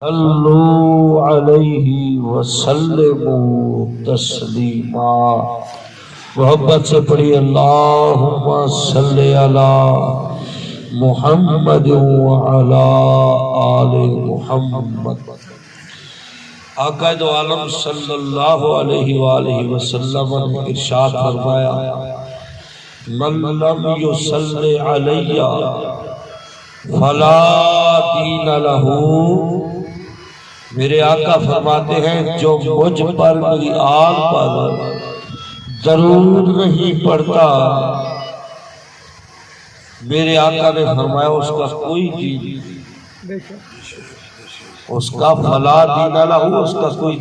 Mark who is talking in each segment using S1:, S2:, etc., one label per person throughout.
S1: صلو علیہ وسلموا تسلیما۔ محبت سے پڑھی اللہم صلی علی محمد وعلی آل محمد۔ آقا دو عالم صلی اللہ علیہ وآلہ وسلم نے ارشاد فرمایا من لم یصلی علی فلا دین لہو۔ میرے آقا فرماتے ہیں جو مجھ پر میری آل پر درود نہیں پڑتا، میرے آقا نے فرمایا اس کا کوئی دین، اس کا فلا دین لہو، اس کا کوئی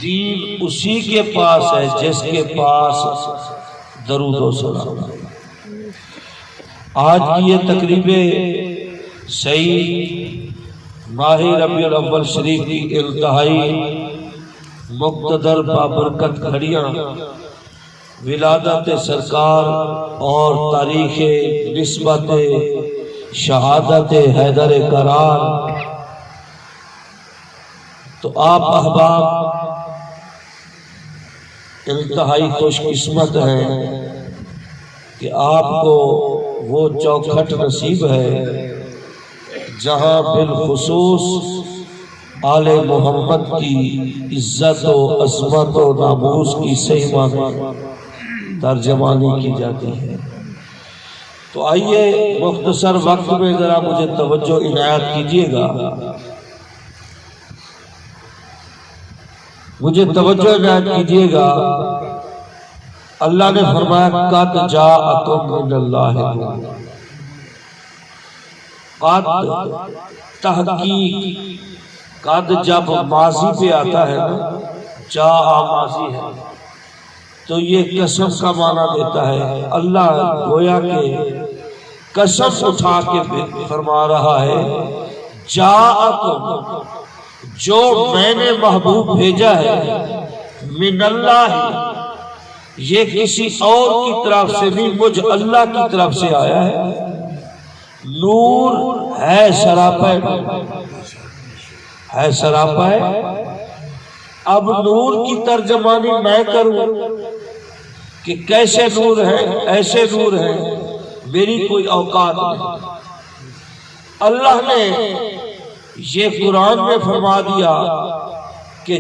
S1: دین اسی کے پاس ہے جس کے پاس درود و سلام۔ آج کی یہ تقریب صحیح ماہ ربیع الاول شریف کی انتہائی مقتدر بابرکت گھڑیاں ولادت سرکار اور تاریخ نسبت شہادت حیدر کرار، تو آپ احباب انتہائی خوش قسمت ہیں کہ آپ کو وہ چوکھٹ نصیب ہے جہاں بالخصوص آل محمد کی عزت و عظمت و ناموس کی صحیح معنی ترجمانی کی جاتی ہے۔ تو آئیے مختصر وقت میں ذرا مجھے توجہ عنایت کیجیے گا، مجھے توجہ عنایت کیجیے گا۔ اللہ نے فرمایا قد جاءکم من اللہ، قد تحقیق، قد جب ماضی پہ آتا ہے نا، جاء ماضی ہے تو یہ قسم کا معنی دیتا ہے۔ اللہ گویا کہ قسم اٹھا کے فرما رہا ہے جاءکم، جو میں نے محبوب بھیجا ہے، من اللہ، یہ کسی اور کی طرف سے نہیں، مجھ اللہ کی طرف سے آیا ہے۔ نور ہے سراپا، ہے سراپا۔ اب نور کی ترجمانی میں کروں کہ کیسے نور ہے، ایسے نور ہے، میری کوئی اوقات نہیں۔ اللہ نے یہ قرآن میں فرما دیا کہ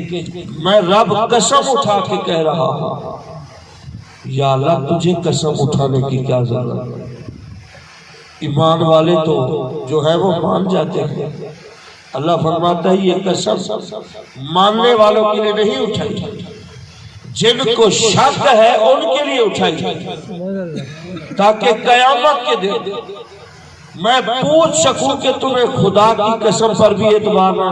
S1: میں رب قسم اٹھا کے کہہ رہا ہوں۔ یا اللہ تجھے قسم اٹھانے کی کیا ضرورت ہے؟ ایمان والے تو جو ہے وہ مان جاتے ہیں۔ اللہ فرماتا ہے یہ قسم ماننے والوں کے لیے نہیں اٹھائی، جن کو شک ہے ان کے لیے اٹھائی، تاکہ قیامت کے دن میں پوچھ سکوں کہ تمہیں خدا کی قسم پر بھی اعتبار نہ۔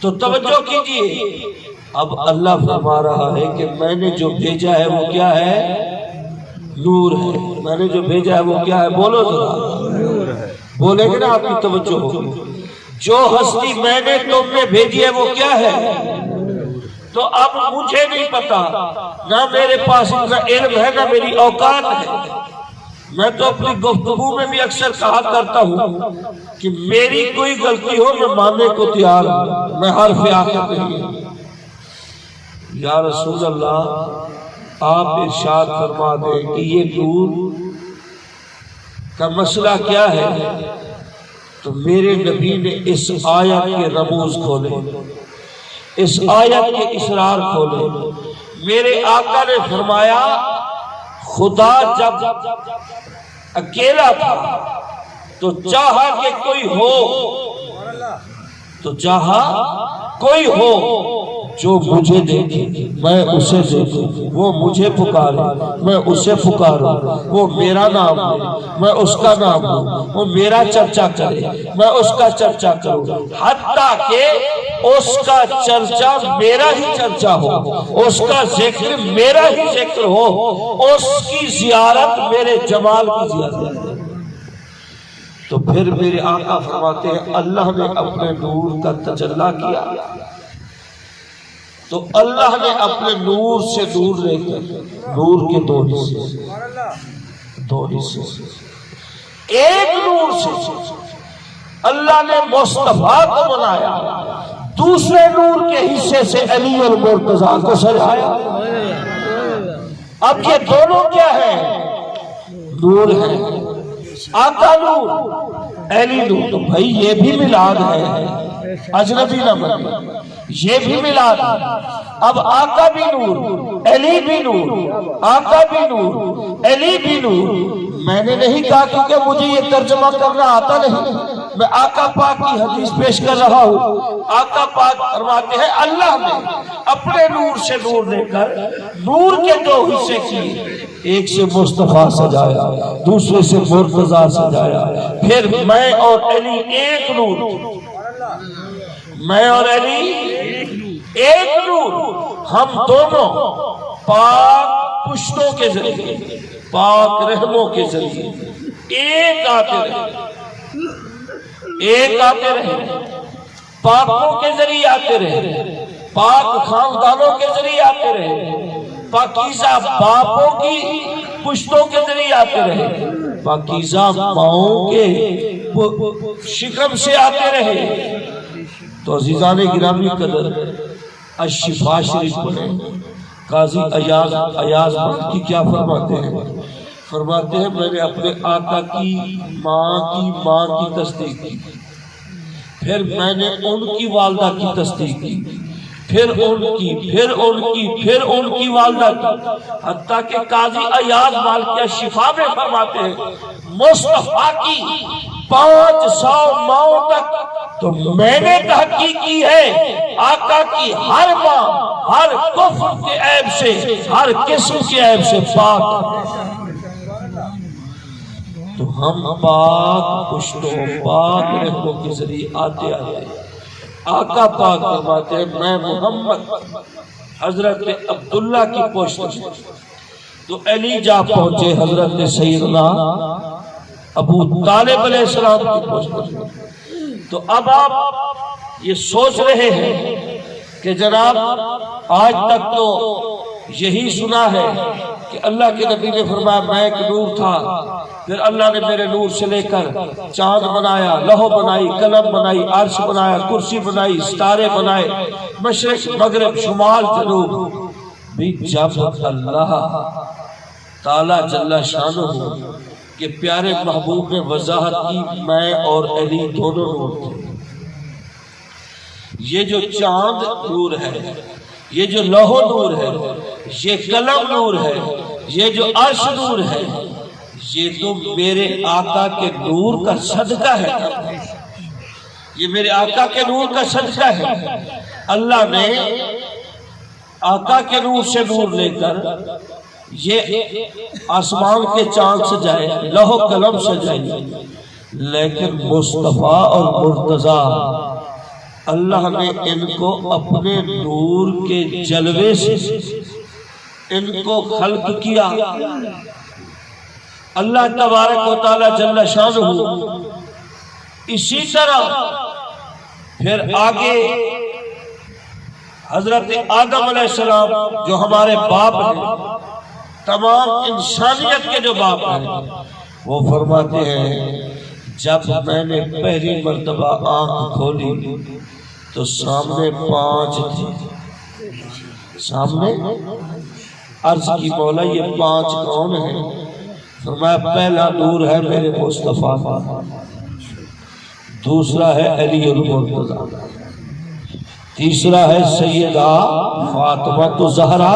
S1: تو توجہ کیجئے، اب اللہ فرما رہا ہے کہ میں نے جو بھیجا ہے وہ کیا ہے؟ نور ہے۔ میں نے جو بھیجا ہے وہ کیا ہے؟ بولو ذرا، بولے گے نا آپ کی توجہ ہوگی۔ جو ہستی میں نے تم میں بھیجی ہے وہ کیا ہے؟ تو اب مجھے نہیں پتا، نہ میرے پاس اتنا علم ہے، نہ میری اوقات ہے۔ میں تو اپنی گفتگو میں بھی اکثر کہا کرتا ہوں کہ میری کوئی غلطی ہو میں ماننے کو تیار ہوں، میں حرف آخر نہیں۔ یا رسول اللہ آپ ارشاد فرما دیں کہ یہ نور کا مسئلہ کیا ہے؟ تو میرے نبی نے اس آیت کے رموز کھولے، اس آیت کے اسرار کھولے۔ میرے آقا نے فرمایا خدا جب اکیلا تھا تو چاہا کہ کوئی ہو، تو چاہا کوئی ہو جو مجھے دیکھے میں اسے دیکھوں، وہ مجھے پکارے میں اسے پکاروں، وہ میرا نام لے میں اس کا نام لوں، وہ میرا چرچا کرے میں اس کا چرچا کروں، حتیٰ کہ اس کا چرچا میرا ہی چرچا ہو، اس کا ذکر میرا ہی ذکر ہو، اس کی زیارت میرے جمال کی زیارت ہے۔ تو پھر میرے آقا فرماتے ہیں اللہ نے اپنے نور کا تجلی کیا، تو اللہ نے اپنے نور سے نور لے کر، نور کے دو حصے، دو حصے، ایک نور سے اللہ نے مصطفیٰ کو بنایا، دوسرے نور کے حصے سے علی اور مرتضیٰ کو سجایا۔ اب یہ دونوں کیا ہے؟ نور ہے، آقا نور، علی نور۔ تو بھائی یہ بھی میلاد ہے، اجنبی نہ بنے، یہ بھی میلاد ہے۔ اب آقا بھی نور، علی بھی نور، آقا بھی نور، علی بھی نور۔ میں نے نہیں کہا کیونکہ مجھے یہ ترجمہ کرنا آتا نہیں، میں آقا پاک کی حدیث پیش کر رہا ہوں۔ آقا پاک فرماتے ہیں اللہ نے اپنے نور سے نور لے کر نور کے دو حصے کیے، ایک سے مصطفیٰ سجایا، دوسرے سے مرتضیٰ سجایا۔ پھر میں اور علی ایک نور، میں اور علی ایک نور، ہم دونوں پاک پشتوں کے ذریعے، پاک رحموں کے ذریعے ایک آتے رہے، ایک آتے رہے، پاکوں کے ذریعے آتے رہے، پاک خاندانوں کے ذریعے آتے رہے، پاکیزہ باپوں کی پشتوں کے ذریعے آتے رہے، پاکیزہ ماؤں کے شکم سے آتے رہے۔ تو عزیزان گرامی قدر، الشفا شریف پڑھیں، قاضی ایاز کی کیا فرماتے ہیں؟ فرماتے ہیں میں نے اپنے آقا کی ماں کی تصدیق کی، پھر میں نے ان کی والدہ کی تصدیق کی، پھر ان کی والدہ کی، حتیٰ کہ قاضی ایاز مالکیہ شفا میں فرماتے ہیں مصطفیٰ کی 500 ماؤں تک تو میں نے تحقیق کی ہے، آقا کی ہر ماں ہر کفر کے عیب سے، ہر قسم کے عیب سے پاک۔ تو ہم پاک پشتوں، پاک رحموں کے ذریعے آتے آقا پاک فرماتے ہیں میں محمد حضرت عبداللہ کی پشت میں، تو علی جا پہنچے حضرت سیدنا ابو طالب علیہ السلام کی پشت میں۔ تو اب آپ یہ سوچ رہے ہیں کہ جناب آج تک تو یہی سنا ہے کہ اللہ کے نبی نے فرمایا میں ایک نور تھا، پھر اللہ نے میرے نور سے لے کر چاند بنایا، لوح بنائی، قلم بنائی، عرش بنایا، کرسی بنائی، ستارے بنائے، مشرق مغرب شمال جنوب۔ بھی جب اللہ تعالی جل شانہ کہ پیارے محبوب نے وضاحت کی میں اور علی دونوں نور تھے، یہ جو چاند نور ہے، یہ جو لوح نور ہے، یہ قلم نور ہے، یہ جو عرش نور ہے، یہ تو میرے آقا کے نور کا صدقہ ہے، یہ میرے آقا کے نور کا صدقہ ہے۔ اللہ نے آقا کے نور سے نور لے کر یہ آسمان کے چاند سجائے، لوح قلم سجائے، لیکن مصطفیٰ اور مرتضیٰ اللہ نے ان کو اپنے نور کے جلوے سے ان کو خلق کیا۔ اللہ تبارک و تعالی جل شانہ اسی طرح پھر آگے حضرت آدم علیہ السلام جو ہمارے باپ ہیں، تمام انسانیت کے جو باپ ہیں، وہ فرماتے ہیں جب میں نے پہلی مرتبہ آنکھ کھولی تو سامنے 5 تھے، سامنے عرض کی مولا یہ 5 کون ہیں؟ فرمایا پہلا نور ہے میرے مصطفیٰ، دوسرا ہے علی المرتضیٰ، تیسرا ہے سیدہ فاطمہ الزہرا،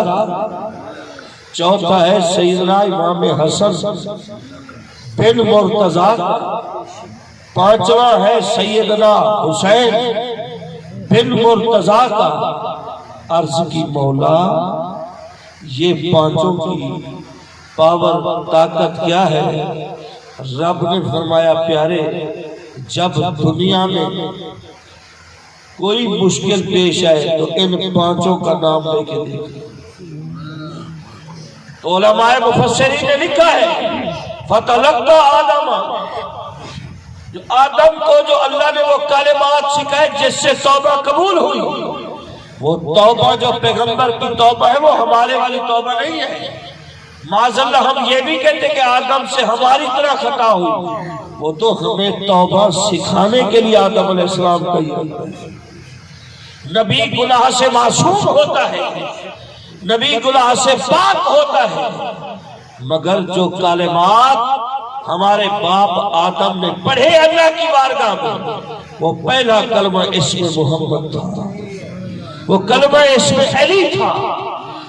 S1: چوتھا ہے سیدنا امام حسن بن مرتضیٰ، پانچواں ہے سیدنا حسین بن مرتضیٰ کا۔ عرض کی مولا یہ 5 کی پاور طاقت کیا ہے؟ رب نے فرمایا پیارے جب دنیا میں کوئی مشکل پیش آئے تو ان 5 کا نام لے کے دیکھ۔ تو علماء مفسرین نے لکھا ہے فَتَلَقَّى آدَمَ، جو آدم کو جو اللہ نے وہ کلمات سکھائے جس سے توبہ قبول ہوئی، وہ توبہ جو پیغمبر کی توبہ ہے وہ ہمارے والی توبہ نہیں ہے، معاذاللہ ہم یہ بھی کہتے کہ آدم سے ہماری طرح خطا ہوئی، وہ تو ہمیں توبہ سکھانے کے لیے آدم علیہ السلام کہی۔ نبی گناہ سے معصوم ہوتا ہے، نبی گناہ سے پاک ہوتا ہے، مگر جو کلمات ہمارے باپ آدم نے پڑھے اللہ کی بارگاہ میں، وہ پہلا کلمہ اسم محمد تھا، وہ کلمہ اسم علی تھا،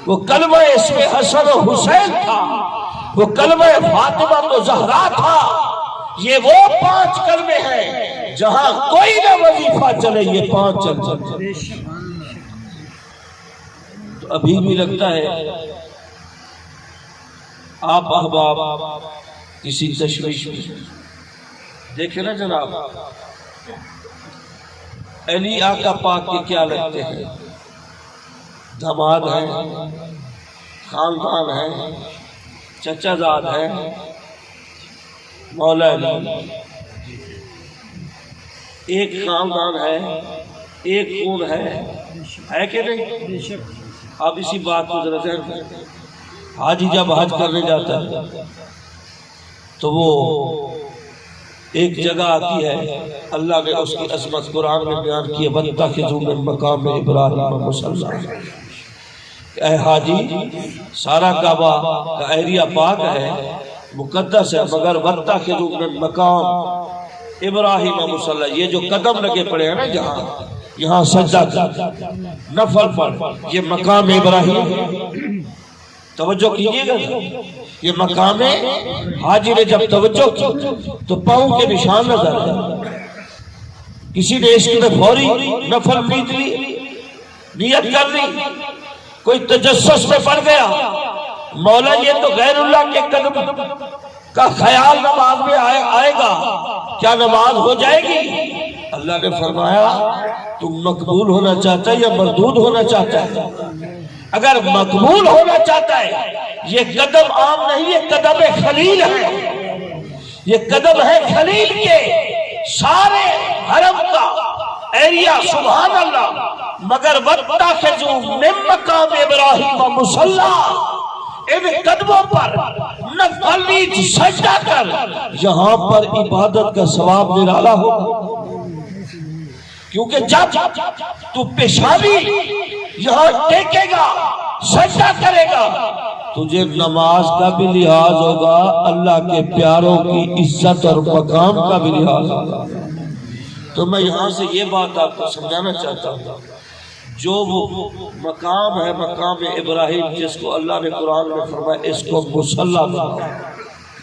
S1: وہ کلمہ اسم حسن و حسین تھا، وہ کلمہ فاطمہ و زہرا تھا۔ یہ وہ 5 کلمے ہیں جہاں کوئی نہ وظیفہ چلے، یہ 5 چل۔ تو ابھی بھی لگتا ہے آپ احباب کسی تشویش میں دیکھیں نا جناب، علی آقا پاک کے کیا لگتے ہیں؟ داماد ہیں، خاندان ہیں، چچا زاد ہیں، مولا علی ایک خاندان ہے، ایک خون ہے کہ نہیں؟ آپ اسی بات کو ذرا ذہن میں، حاجی جب حج کرنے جاتا ہے تو وہ ایک جگہ آتی ہے، اللہ نے اس کی عظمت قرآن میں بیان کی ہے، وَاتَّخِذُوا مِن مَّقَامِ إِبْرَاهِيمَ مُصَلًّى۔ اے حاجی، سارا کعبہ کا ایریا پاک ہے، مقدس ہے، مگر وَاتَّخِذُوا مِن مَّقَامِ إِبْرَاهِيمَ مُصَلًّى، یہ جو قدم لگے پڑے ہیں نا جہاں، یہاں سجدہ کر، نفل پڑھ، یہ مقام ابراہیم۔ توجہ کیجئے گا، یہ مقام حاجی نے جب توجہ کی تو پاؤں کے نشان نظر آئے۔ کسی نے عشق میں فوری نفل نیت لی، نیت کر لی، کوئی تجسس میں پڑ گیا، مولا یہ تو غیر اللہ کے قدم کا خیال نماز میں آئے گا، کیا نماز ہو جائے گی؟ اللہ نے فرمایا تم مقبول ہونا چاہتا ہے یا مردود ہونا چاہتا ہے؟ اگر مقبول ہونا چاہتا ہے، یہ قدم عام نہیں، یہ قدم خلیل ہے، یہ قدم ہے خلیل کے، سارے حرم کا ایریا، سبحان اللہ، مگر وَاتَّخِذُوا مِن مَّقَامِ إِبْرَاهِيمَ مُصَلًّى، ان قدموں پر نفل نیت سجدہ کر، یہاں پر عبادت کا ثواب نرالا ہوگا، کیونکہ جب تو پیشانی یہاں ٹیکے گا، سجدہ کرے گا، تجھے نماز کا بھی لحاظ ہوگا، اللہ کے پیاروں کی عزت اور مقام کا بھی لحاظ ہوگا۔ تو میں یہاں سے یہ بات آپ کو سمجھانا چاہتا ہوں، جو وہ مقام ہے، مقام ابراہیم، جس کو اللہ نے قرآن میں فرمایا اس کو مصلی بناؤ،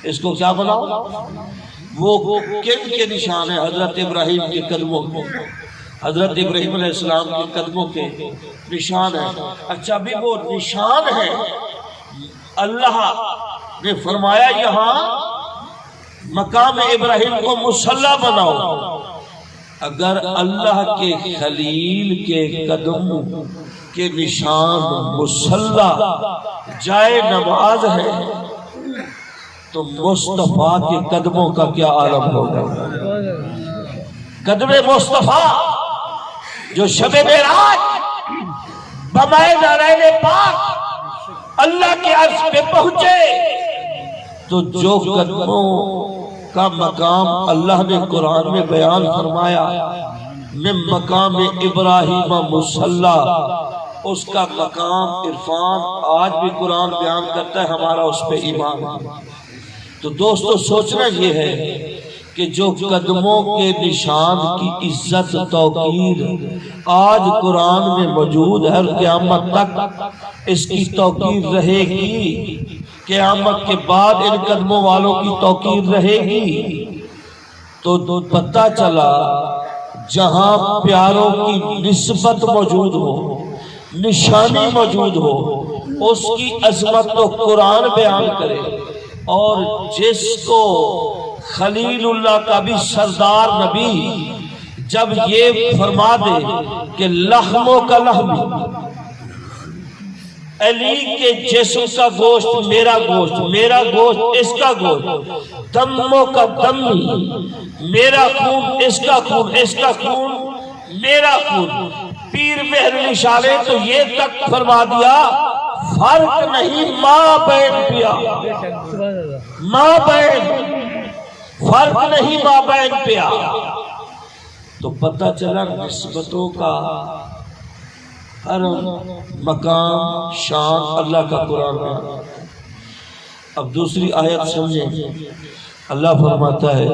S1: اس کو کیا بناؤ؟ وہ کن کے نشان ہے؟ حضرت ابراہیم کے قدموں کو، حضرت ابراہیم علیہ السلام کے قدموں کے نشان ہے۔ اچھا بھی وہ نشان ہے، اللہ نے فرمایا یہاں مقام ابراہیم کو مصلی بناؤ۔ اگر اللہ کے خلیل کے قدم کے نشان مصلی جائے نماز ہے تو مصطفیٰ کے قدموں کا کیا عالم ہوگا؟ قدم مصطفیٰ جو شب معراج بمائے نارائن پاک اللہ کے عرش پہ پہنچے، تو جو قدموں کا مقام اللہ نے قرآن میں بیان فرمایا من مقام ابراہیم مصلی، اس کا مقام عرفان آج بھی قرآن بیان کرتا ہے، ہمارا اس پہ ایمان ہے۔ تو دوستو سوچنا یہ ہے کہ جو قدموں کے نشان کی عزت توقیر آج قرآن میں موجود ہے، قیامت تک اس کی توقیر رہے گی، قیامت کے بعد ان قدموں والوں کی توقیر رہے گی۔ تو پتہ چلا جہاں پیاروں کی نسبت موجود ہو، نشانی موجود ہو، اس کی عظمت تو قرآن بیان کرے، اور جس کو خلیل اللہ کا بھی سردار نبی جب یہ فرما دے کہ لحموں کا لحم، علی کے جسم کا گوشت میرا گوشت، میرا گوشت اس کا گوشت، دموں کا دم میرا خون اس کا خون، اس کا خون میرا خون، پیر مہر نشانے تو یہ تک فرما دیا فرق نہیں ماں بین پیا، ماں بین فرق نہیں ماں بین پیا۔ تو پتہ چلا نسبتوں کا ہر مقام شان اللہ کا قرآن میں۔ اب دوسری آیت سمجھیں، اللہ فرماتا ہے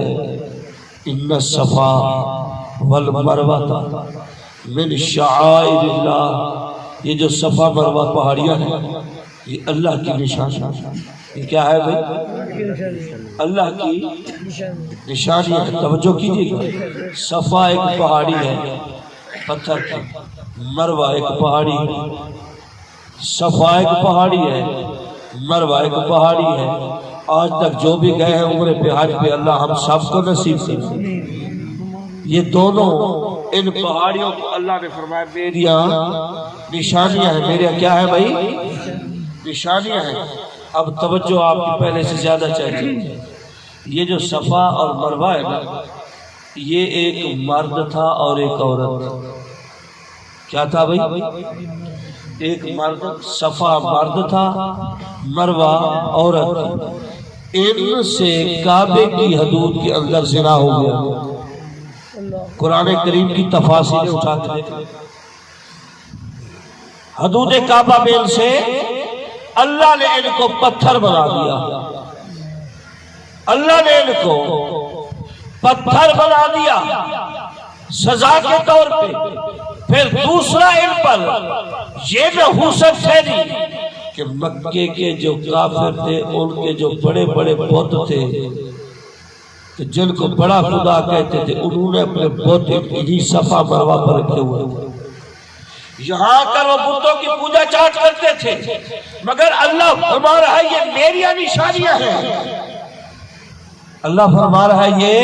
S1: ان الصفا والمروہ من شعائر اللہ، یہ جو صفا مروہ پہاڑیاں ہیں یہ اللہ کی نشانی ہے۔ یہ کیا ہے بھائی؟ اللہ کی نشانی ہے۔ توجہ کیجیے گا، صفا ایک پہاڑی ہے پتھر کی، مروہ ایک پہاڑی ہے، صفا ایک پہاڑی ہے، مروہ ایک پہاڑی ہے۔ آج تک جو بھی گئے ہیں عمرے پہ حج پہ، اللہ ہم سب کو نصیب کرے۔ یہ دونوں ان پہاڑیوں کو اللہ نے فرمایا میریاں نشانیاں ہیں۔ میرے کیا ہے بھائی؟ نشانیاں ہیں۔ اب توجہ آپ کی پہلے سے زیادہ چاہیے۔ یہ جو صفا اور مروہ ہے نا، یہ ایک مرد تھا اور ایک عورت۔ کیا تھا بھائی؟ ایک مرد، صفا مرد تھا، مروہ عورت تھی۔ ان سے کعبے کی حدود کے اندر زنا ہو گیا۔ قرآن کریم کی تفاصیل اٹھا کے دیکھیں، حدود کعبہ میں ان سے اللہ نے ان کو پتھر بنا دیا، اللہ نے ان کو پتھر بنا دیا سزا کے طور پہ۔ پھر دوسرا ان پر یہ نحوست پھیلی کہ مکے کے جو کافر تھے ان کے جو بڑے بڑے بت تھے جن کو بڑا خدا کہتے تھے، انہوں نے اپنے بت انہی صفا مروہ پر رکھے ہوئے تھے۔ یہاں کر وہ بتوں کی پوجا چاٹ کرتے تھے، مگر اللہ فرما رہا ہے یہ میری نشانیاں ہیں۔ اللہ فرما رہا ہے یہ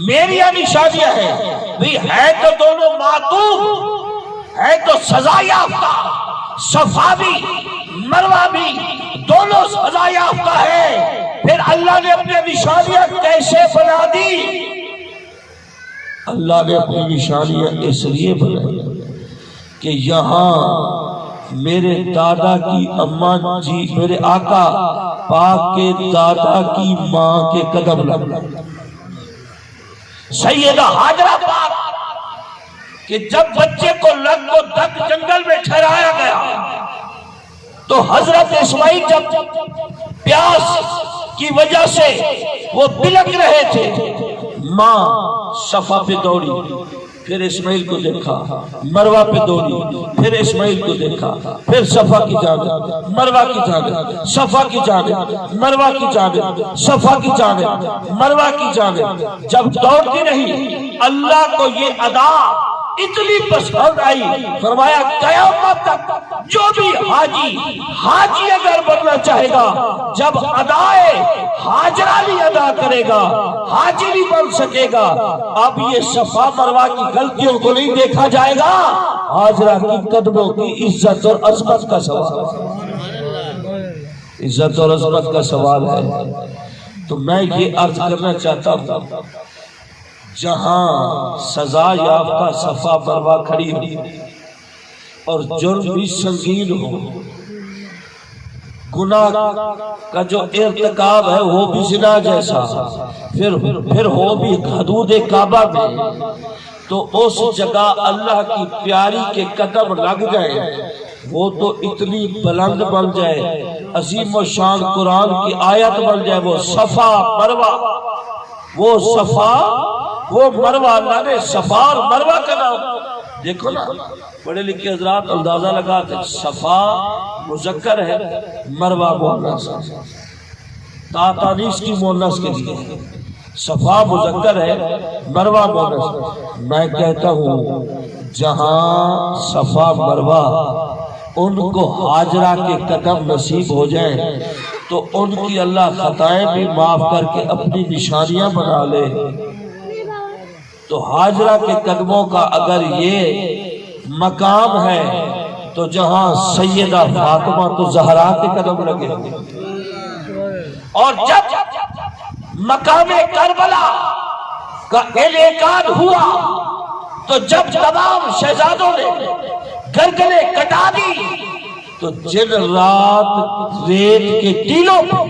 S1: میری نشانیاں ہیں۔ بھی ہے تو دونوں معطوف، ہے تو سزا یافتہ، صفا بھی مروہ بھی دونوں سزا یافتہ ہے۔ پھر اللہ نے اپنے نشانیاں کیسے بنا دی؟ اللہ نے اپنی نشانیاں اس لیے بنائی کہ یہاں میرے دادا کی اماں جی، میرے آقا پاک کے دادا کی ماں کے قدم لگ سیدہ ہاجرہ پاک کہ جب بچے کو لگ کو دک جنگل میں ٹھہرایا گیا تو حضرت اسماعیل جب پیاس کی وجہ سے وہ بلک رہے تھے، ماں صفا پہ دوڑی، پھر اسماعیل کو دیکھا، مروہ پہ دوڑی، پھر اسماعیل کو دیکھا، پھر صفا کی جانب، مروہ کی جانب، صفا کی جانب، مروہ کی جانب، صفا کی جانب، مروہ کی جانب۔ جب دوڑتی رہی، اللہ کو یہ ادا اتنی پسند آئی، فرمایا قیامت تک جو بھی حاجی اگر بننا چاہے گا، جب ادائے ہاجرہ بھی ادا کرے گا، حاجی بھی بن سکے گا۔ اب یہ صفا مروہ کی غلطیوں کو نہیں دیکھا جائے گا، ہاجرہ کی قدموں کی عزت اور عظمت کا سوال، عزت اور عظمت کا سوال ہے۔ تو میں یہ عرض کرنا چاہتا ہوں، جہاں سزا یافتہ صفا مروہ کھڑی ہو اور جرم بھی سنگین ہو، گناہ کا جو ارتکاب ہے وہ بھی زنا جیسا، پھر ہو بھی حدود کعبہ میں، تو اس جگہ اللہ کی پیاری کے قدم لگ گئے، وہ تو اتنی بلند بن جائے، عظیم و شان قرآن کی آیت بن جائے، وہ صفا مروہ، وہ صفا وہ مروہ، اللہ نے صفا اور مروہ کا نام۔ دیکھو نا بڑے لکھے حضرات اندازہ لگاتے، صفا مذکر ہے، مروہ مؤنث، تانیث کی مؤنث کے لیے صفا مذکر ہے، مروہ مؤنث۔ میں کہتا ہوں جہاں صفا مروہ ان کو ہاجرہ کے قدم نصیب ہو جائیں تو ان کی اللہ خطائیں بھی معاف کر کے اپنی نشانیاں بنا لے۔ تو ہاجرہ کے قدموں کا اگر یہ مقام ہے تو جہاں سیدہ فاطمہ تو زہرا کے قدم لگے، اور جب مقام کربلا کا اعلان ہوا تو جب تمام شہزادوں نے گردنیں کٹا دی تو جن رات ریت کے ٹیلوں پہ،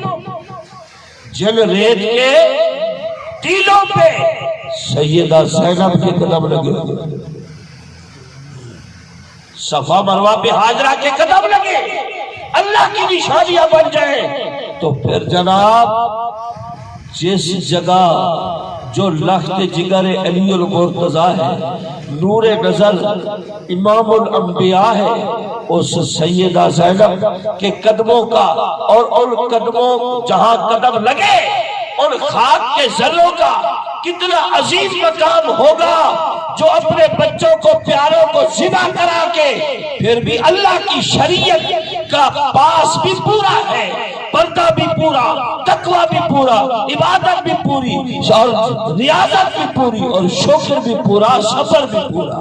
S1: جن ریت کے ٹیلوں پہ سیدہ زینب کے قدم لگے، صفا مروہ پہ ہاجرہ کے قدم لگے، اللہ کی نشانیاں بن جائیں، تو پھر جناب جس جگہ جو لخت جگر علی المرتضیٰ ہے، نور نظر امام الانبیاء ہے، اس سیدہ زینب کے قدموں کا اور ان قدموں جہاں قدم لگے ان خاک کے ذروں کا کتنا عظیم مقام ہوگا، جو اپنے بچوں کو پیاروں کو ذبح کرا کے پھر بھی اللہ کی شریعت کا پاس بھی پورا ہے، پردہ بھی پورا، تقوی بھی پورا، عبادت بھی پوری اور ریاضت بھی پوری اور شکر بھی پورا، صبر بھی پورا۔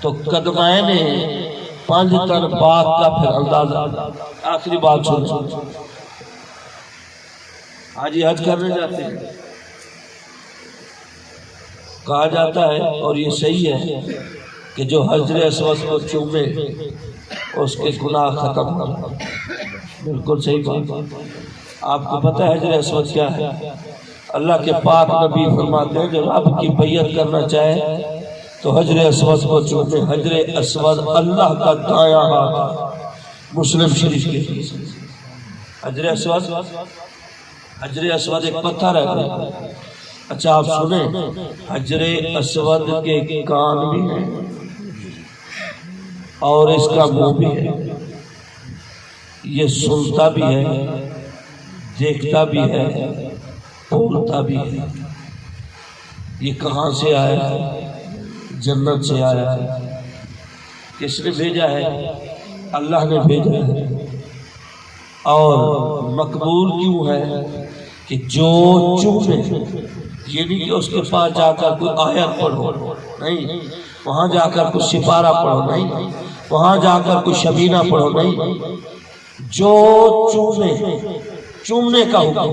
S1: تو قدمین پانچ تن پاک کا پھر اندازہ۔ آخری بات سنیں، حاجی حج کرنے جاتے ہیں، کہا جاتا ہے اور یہ صحیح ہے کہ جو حجر اسود کو چومے اس کے گناہ ختم ہو۔ بالکل صحیح بات۔ آپ کو پتہ ہے حجر اسود کیا ہے؟ اللہ کے پاک نبی فرماتے ہیں جو رب کی بیعت کرنا چاہے تو حجر اسود کو چومے۔ حجر اسود اللہ کا دایاں ہاتھ، مسلم شریف کے حجر اسود، حجر اسود ایک پتھر ہے۔ اچھا آپ سنیں، حجر اسود کے کان بھی ہیں اور اس کا منہ بھی ہے، یہ سنتا بھی ہے، دیکھتا بھی ہے، بولتا بھی ہے۔ یہ کہاں سے آیا ہے؟ جنت سے آیا ہے۔ کس نے بھیجا ہے؟ اللہ نے بھیجا ہے۔ اور مقبول کیوں ہے؟ کہ جو چومے، یہ نہیں کہ اس کے پاس جا کر کوئی آیت پڑھو، نہیں، وہاں جا کر کوئی سپارہ پڑھو، نہیں، وہاں جا کر کوئی شبینہ پڑھو، نہیں، جو چومے، چومنے کا حکم۔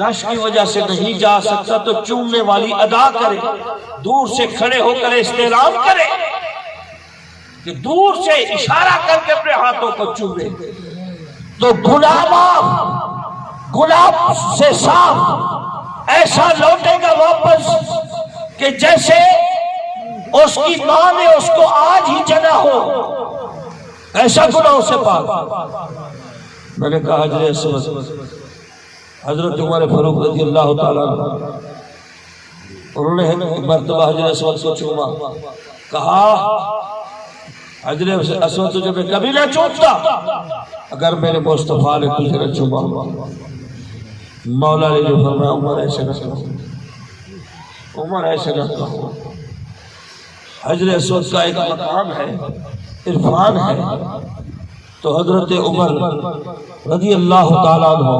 S1: رش کی وجہ سے نہیں جا سکتا تو چومنے والی ادا کرے، دور سے کھڑے ہو کر استعلام کرے، کہ دور سے اشارہ کر کے اپنے ہاتھوں کو چومے، تو گلاب سے صاف ایسا لوٹے گا واپس کہ جیسے اس کی ماں نے اس کو آج ہی جنا ہو، ایسا گناہوں سے پاک۔ میں نے کہا حجر اسود، حضرت عمر فاروق رضی اللہ تعالیٰ عنہ انہوں نے مرتبہ حجر اسود کو چوما، کہا حجر اسود تجھے میں کبھی نہ چومتا اگر میرے مصطفیٰ نے تجھے نہ چوما۔ مولا علی نے فرمایا عمر ایسے نہ کہو، عمر ایسے نہ کہو۔ حجر اسود کا ایک مقام ہے، عرفان ہے۔ تو حضرت عمر رضی اللہ تعالیٰ عنہ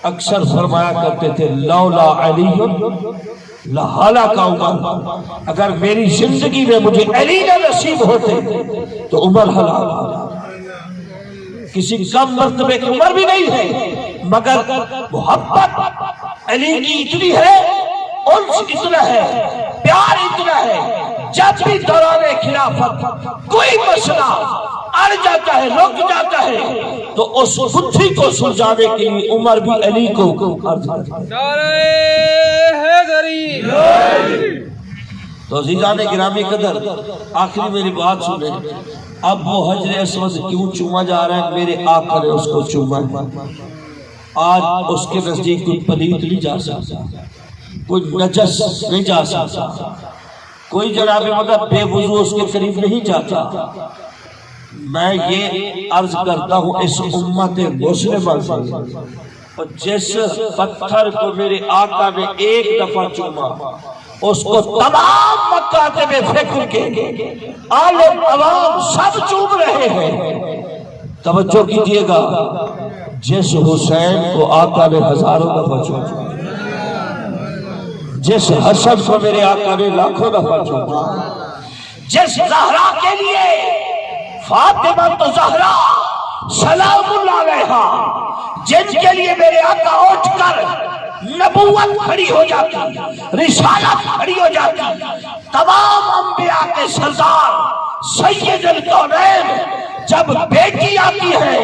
S1: اکثر فرمایا کرتے تھے لولا علی لہلک عمر، اگر میری زندگی میں مجھے علی نہ نصیب ہوتے تو عمر ہلاک ہوتا۔ کسی کم مرتبے کی عمر بھی نہیں ہے، مگر محبت علی کی اتنی ہے، انس اتنا ہے، پیار اتنا ہے، جب بھی دوران خلافت کوئی مسئلہ اڑ جاتا ہے، رک جاتا ہے، تو اس گتھی کو سلجھانے کے لیے عمر بھی علی کو عرض کرتا ہے۔ نعرہ حیدری۔ تو عزیزان گرامی قدر، آخری میری بات سنیں، اب وہ حجر اسود کیوں چوما جا رہا ہے؟ میرے آقا نے اس کو چوما ہے۔ آج اس کے نزدیک کوئی پلیت نہیں جا سکتا، کوئی نجس نہیں جا سکتا، کوئی جناب مطلب بے وضو اس کے قریب نہیں جاتا۔ میں یہ عرض کرتا ہوں اس امت مسلمہ سے، اور جس پتھر کو میرے آقا نے ایک دفعہ چوما اس کو تمام مکاتب فکر کے عالم عوام سب چوم رہے ہیں۔ توجہ کیجئے گا، جس حسین کو آقا نے ہزاروں دفعہ چوما، جس حسن کو میرے آقا نے لاکھوں دفعہ چوما، جس زہرا کے لیے فاطمہ تو زہرا سلام اللہ علیہا، جن کے لیے میرے آقا اٹھ کر نبوت کھڑی ہو جاتی، رسالت کھڑی ہو جاتی، تمام انبیاء کے سردار سید الکونین جب بیٹی آتی ہے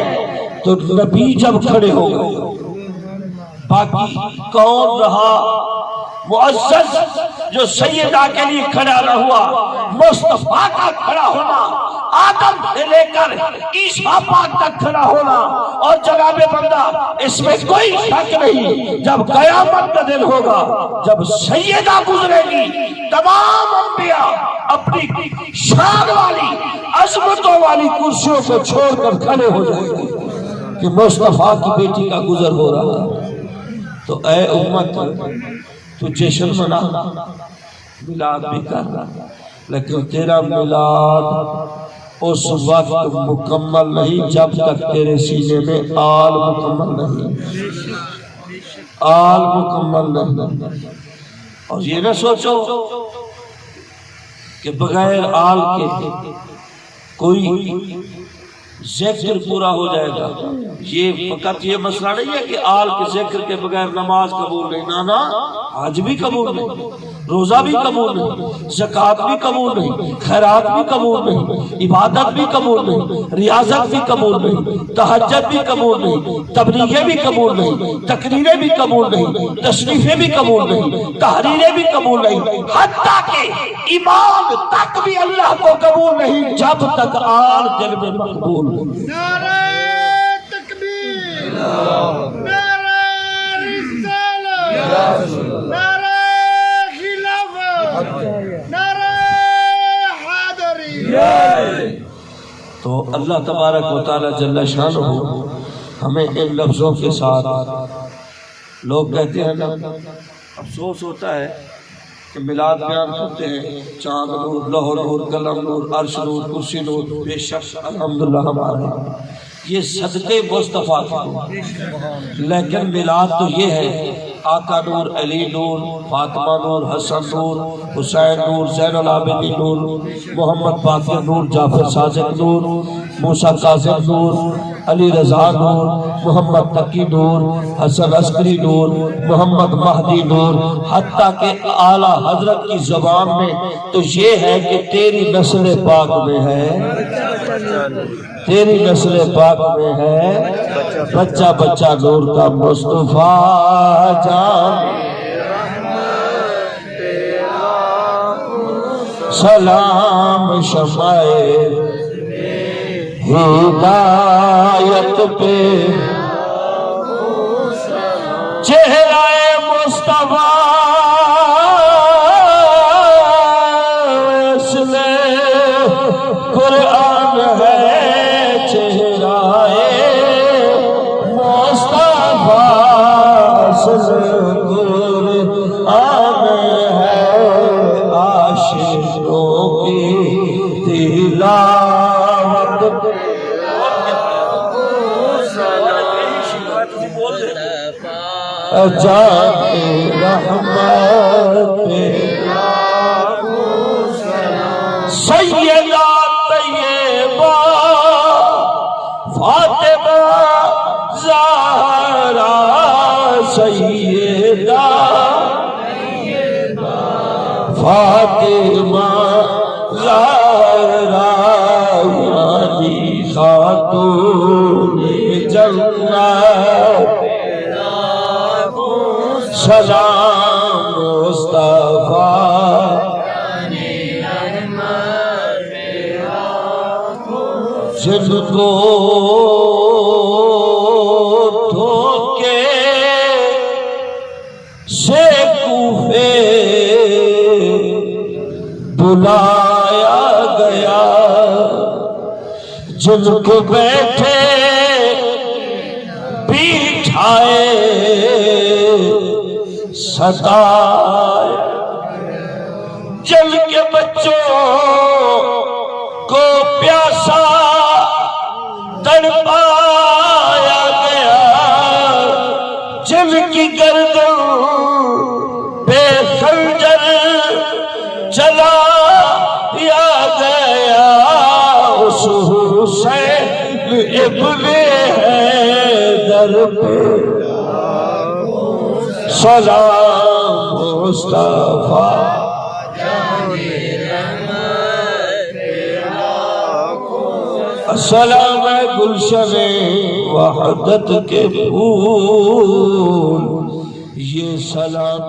S1: تو نبی جب کھڑے ہو گئے، باقی کون رہا معزز جو سیدہ کے لیے کھڑا نہ ہوا؟ مصطفیٰ کا کھڑا ہونا، آدم سے لے کر عیسیٰ پاک تک کھڑا ہونا، اور جناب بندہ اس میں کوئی شک نہیں، جب قیامت کا دن ہوگا، جب سیدہ گزرے گی، تمام انبیاء اپنی شان والی عظمتوں والی کرسیوں کو چھوڑ کر کھڑے ہو جائیں گے کہ مصطفیٰ کی بیٹی کا گزر ہو رہا ہے۔ تو اے امت، تو جشن منا، میلاد بھی کر رہا، لیکن تیرا میلاد اس وقت مکمل نہیں جب تک تیرے سینے میں آل مکمل نہیں، آل مکمل نہیں۔ اور یہ نہ سوچو کہ بغیر آل کے کوئی ذکر پورا ہو جائے گا۔ یہ فقط یہ مسئلہ نہیں ہے کہ آل کے ذکر کے بغیر نماز قبول نہیں، نانا حج بھی قبول نہیں، روزہ بھی قبول نہیں، زکوٰۃ بھی قبول نہیں، خیرات بھی قبول نہیں، عبادت بھی قبول نہیں، ریاضت بھی قبول نہیں، تہجد بھی قبول نہیں، تبلیغیں بھی قبول نہیں، تقریریں بھی قبول نہیں، تشریفیں بھی قبول نہیں، تحریریں بھی قبول نہیں، حتیٰ کہ ایمان تک بھی اللہ کو قبول نہیں جب تک آل دل میں مقبول ہو۔
S2: نعرہ تکبیر، نعرہ رسالت، نعرہ خلافت، نعرہ حیدری۔
S1: تو اللہ تبارک و تعالی جل شانہ ہمیں ان لفظوں کے ساتھ، لوگ کہتے ہیں نا، افسوس ہوتا ہے کہ میلاد بیان کرتے ہیں، چاند نور، لوح نور، قلم نور، عرش نور، کرسی نور، بے شک الحمدللہ ہمارے یہ صدقے مصطفیٰ کے، لیکن میلاد تو یہ ہے آقا نور، علی نور، فاطمہ نور، حسن نور، حسین نور، زین العابدین نور، محمد باقر نور، جعفر صادق نور، موسیٰ کاظم نور، علی رضا نور، محمد تقی نور، حسن عسکری نور، محمد مہدی نور، حتیٰ کہ اعلیٰ حضرت کی زبان میں تو یہ ہے کہ تیری نسل پاک میں ہے، تیری نسل پاک میں ہے بچہ بچہ نور کا مصطفیٰ جان، سلام شمع ہدایت پہ، چہرہ مصطفیٰ اصل قرآن ہے، چہرہ مصطفیٰ اصل قرآن ہے، عاشقوں کی تلاوت جان رحمت سیدہ طیبہ فاطمہ زہرا، سیدہ فاطمہ زہرا یعنی خاتون جنت، سلام مصطفیٰ جن کو دھوکے سے کوفے بلایا گیا، جن کو بیٹھے بٹھائے ستائے، جل کے بچوں کو پیاسا تڑپایا گیا، جل کی گردن بے خنجر چلا دیا گیا، اس حسین ابن حیدر پہ سلام مصطفیٰ سلام گلشن وحدت کے پھول، یہ سلام